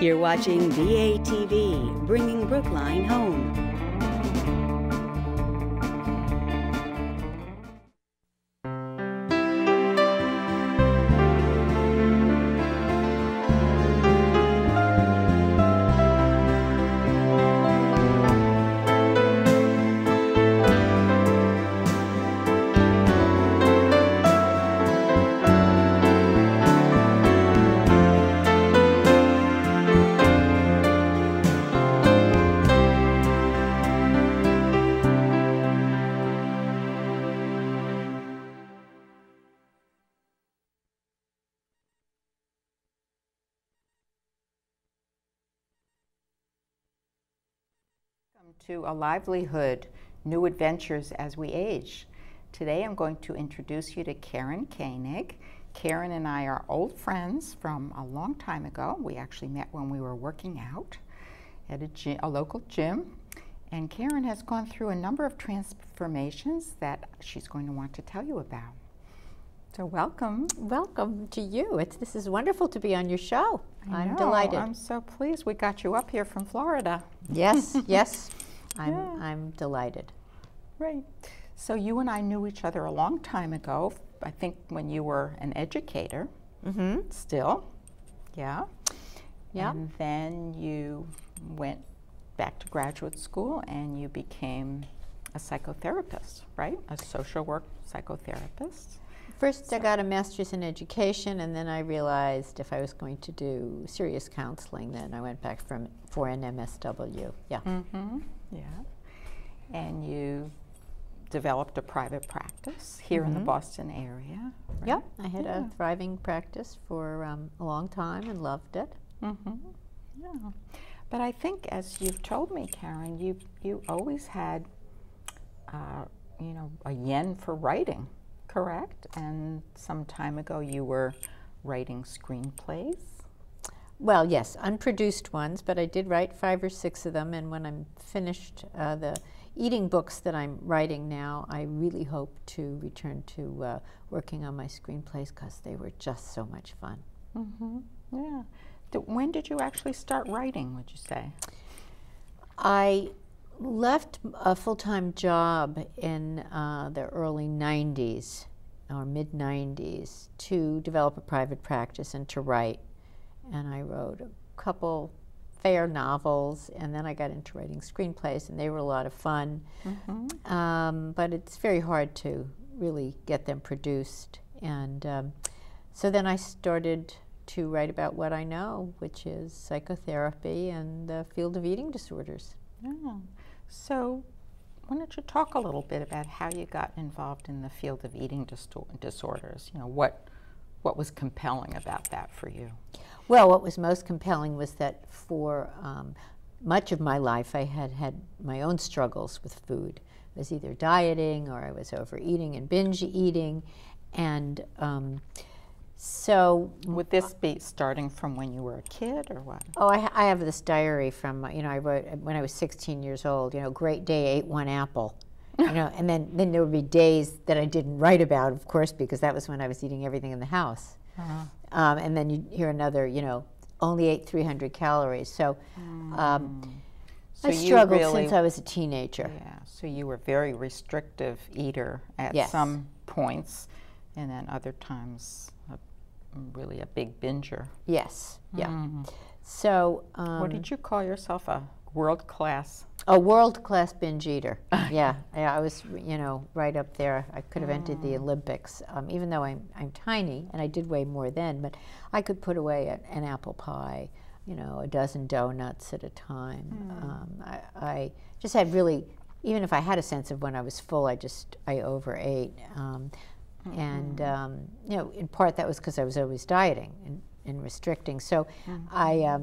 You're watching BATV, bringing Brookline home. To Alivelihood, New Adventures as We Age. Today I'm going to introduce you to Koenig. Karen and I are old friends from a long time ago. We actually met when we were working out at a local gym. And Karen has gone through a number of transformations that she's going to want to tell you about. So welcome. Welcome to you. This is wonderful to be on your show. I'm know, delighted. I'm so pleased we got you up here from Florida. Yes, yes. I'm delighted. Right. So you and I knew each other a long time ago, I think when you were an educator, still, yeah. Yeah. And then you went back to graduate school and you became a psychotherapist, right? A social work psychotherapist. First, I got a master's in education, and then I realized if I was going to do serious counseling, then I went back for an MSW. Yeah. Yeah. And you developed a private practice here in the Boston area. Right? Yeah, I had a thriving practice for a long time and loved it. Yeah. But I think, as you've told me, Karen, you always had, you know, a yen for writing, correct? And some time ago you were writing screenplays. Well, yes, unproduced ones, but I did write 5 or 6 of them, and when I'm finished the eating books that I'm writing now, I really hope to return to working on my screenplays because they were just so much fun. Yeah. When did you actually start writing, would you say? I left a full-time job in the early 90s or mid-90s to develop a private practice and to write. And I wrote a couple fair novels, and then I got into writing screenplays, and they were a lot of fun. But it's very hard to really get them produced. And so then I started to write about what I know, which is psychotherapy and the field of eating disorders. Yeah. So why don't you talk a little bit about how you got involved in the field of eating disorders? You know, what was compelling about that for you? Well, what was most compelling was that for much of my life I had had my own struggles with food. I was either dieting or I was overeating and binge eating. And so... Would this be starting from when you were a kid or what? Oh, I have this diary from, you know, I wrote when I was 16 years old, you know, great day, ate 1 apple. You know, and then there would be days that I didn't write about, of course, because that was when I was eating everything in the house. And then you hear another, you know, only ate 300 calories. So, I struggled since I was a teenager. Yeah, so you were very restrictive eater at some points, and then other times really a big binger. Yes, yeah. So, what did you call yourself, a world-class? A world-class binge eater. Yeah, I was, you know, right up there. I could have entered the Olympics, even though I'm tiny, and I did weigh more then, but I could put away an apple pie, you know, a dozen donuts at a time. I just had really, even if I had a sense of when I was full, I overate. And, you know, in part that was because I was always dieting and restricting. So I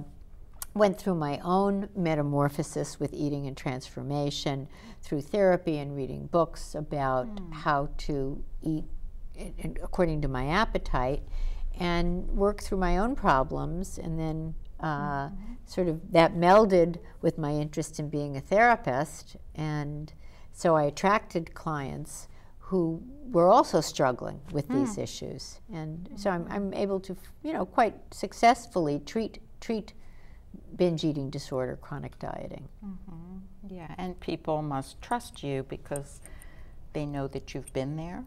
went through my own metamorphosis with eating and transformation through therapy and reading books about how to eat according to my appetite, and work through my own problems, and then sort of that melded with my interest in being a therapist, and so I attracted clients who were also struggling with these issues, and so I'm able to, you know, quite successfully treat binge eating disorder, chronic dieting. Yeah, and people must trust you because they know that you've been there.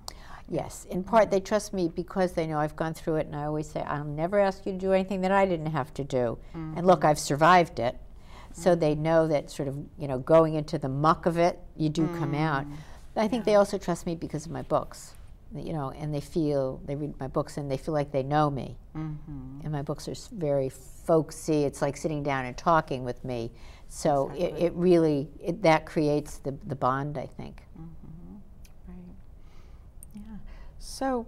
Yes, in part they trust me because they know I've gone through it, and I always say, I'll never ask you to do anything that I didn't have to do. And look, I've survived it. So they know that sort of, you know, going into the muck of it, you do come out. But I think they also trust me because of my books, you know, and they read my books and they feel like they know me. And my books are very folksy. It's like sitting down and talking with me. So Exactly. it really, that creates the bond, I think. Right. Yeah. So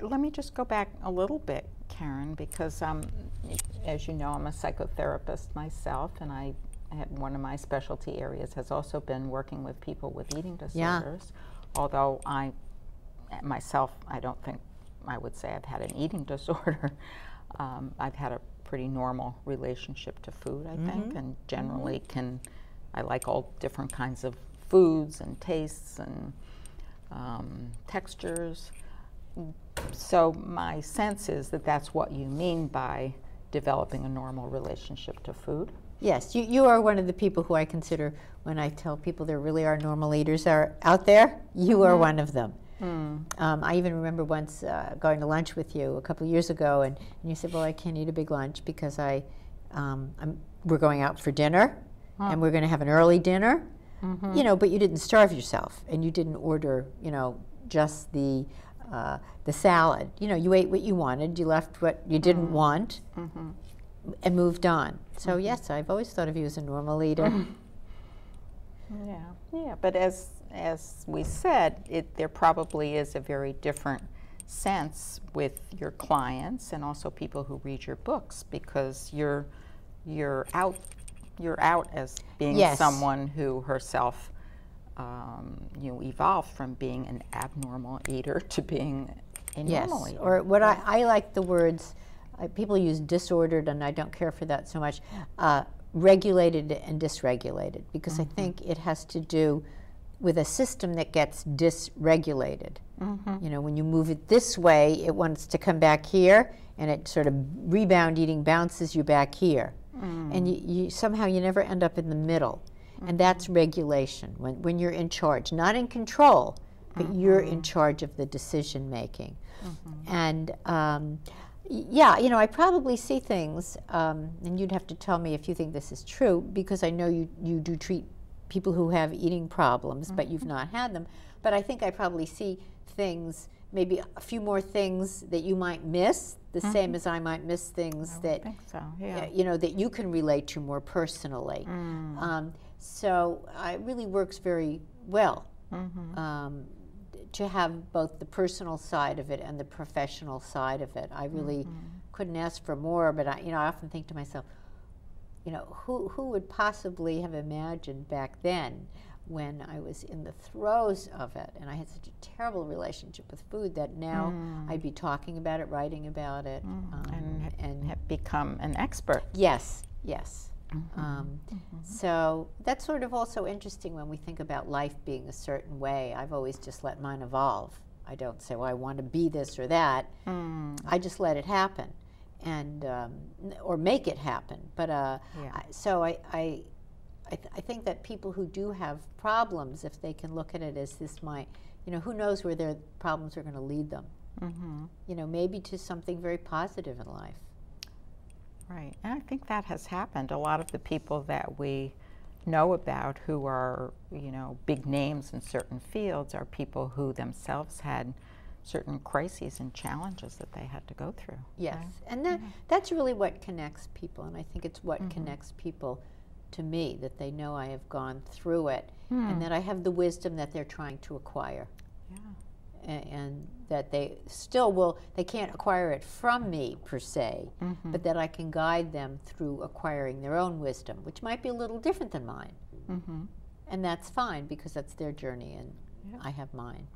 let me just go back a little bit, Karen, because as you know, I'm a psychotherapist myself, and one of my specialty areas has also been working with people with eating disorders. Although I don't think I would say I've had an eating disorder. I've had a pretty normal relationship to food, I think, and generally I like all different kinds of foods and tastes and textures. So my sense is that that's what you mean by developing a normal relationship to food. Yes, you are one of the people who I consider, when I tell people there really are normal eaters out there, you are one of them. I even remember once going to lunch with you a couple of years ago, and you said, well, I can't eat a big lunch because we're going out for dinner, and we're going to have an early dinner, you know, but you didn't starve yourself, and you didn't order, you know, just the salad. You know, you ate what you wanted, you left what you didn't want, and moved on. So yes, I've always thought of you as a normal eater. Yeah, but as we said, there probably is a very different sense with your clients and also people who read your books, because you're out as being someone who herself evolved from being an abnormal eater to being a normal eater. Or what I like the words, people use disordered, and I don't care for that so much, regulated and dysregulated, because I think it has to do with a system that gets dysregulated. You know, when you move it this way, it wants to come back here, and it sort of rebound eating bounces you back here. And you somehow you never end up in the middle. And that's regulation, when you're in charge, not in control, but you're in charge of the decision making. And yeah, you know, I probably see things, and you'd have to tell me if you think this is true, because I know you do treat people who have eating problems, but you've not had them. But I think I probably see things, maybe a few more things that you might miss, the same as I might miss things that, you know, that you can relate to more personally. So it really works very well to have both the personal side of it and the professional side of it. I really couldn't ask for more, but I often think to myself, you know, who would possibly have imagined back then, when I was in the throes of it, and I had such a terrible relationship with food, that now I'd be talking about it, writing about it, and have become an expert. Yes, yes. So that's sort of also interesting when we think about life being a certain way. I've always just let mine evolve. I don't say, well, I want to be this or that. I just let it happen, and or make it happen. But so I think that people who do have problems, if they can look at it as this might, you know, who knows where their problems are going to lead them. You know, maybe to something very positive in life. Right, and I think that has happened. A lot of the people that we know about who are, you know, big names in certain fields are people who themselves had certain crises and challenges that they had to go through. Yes, right? And that's really what connects people, and I think it's what connects people to me, that they know I have gone through it, and that I have the wisdom that they're trying to acquire. And that they still they can't acquire it from me per se, but that I can guide them through acquiring their own wisdom, which might be a little different than mine. And that's fine, because that's their journey, and I have mine.